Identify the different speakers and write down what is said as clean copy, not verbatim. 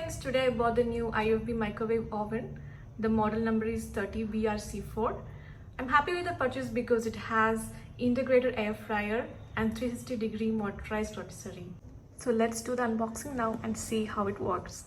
Speaker 1: friends, today I bought the new IFB microwave oven. The model number is 30BRC4. I'm happy with the purchase because it has integrated air fryer and 360-degree motorized rotisserie. So let's do the unboxing now and see how it works.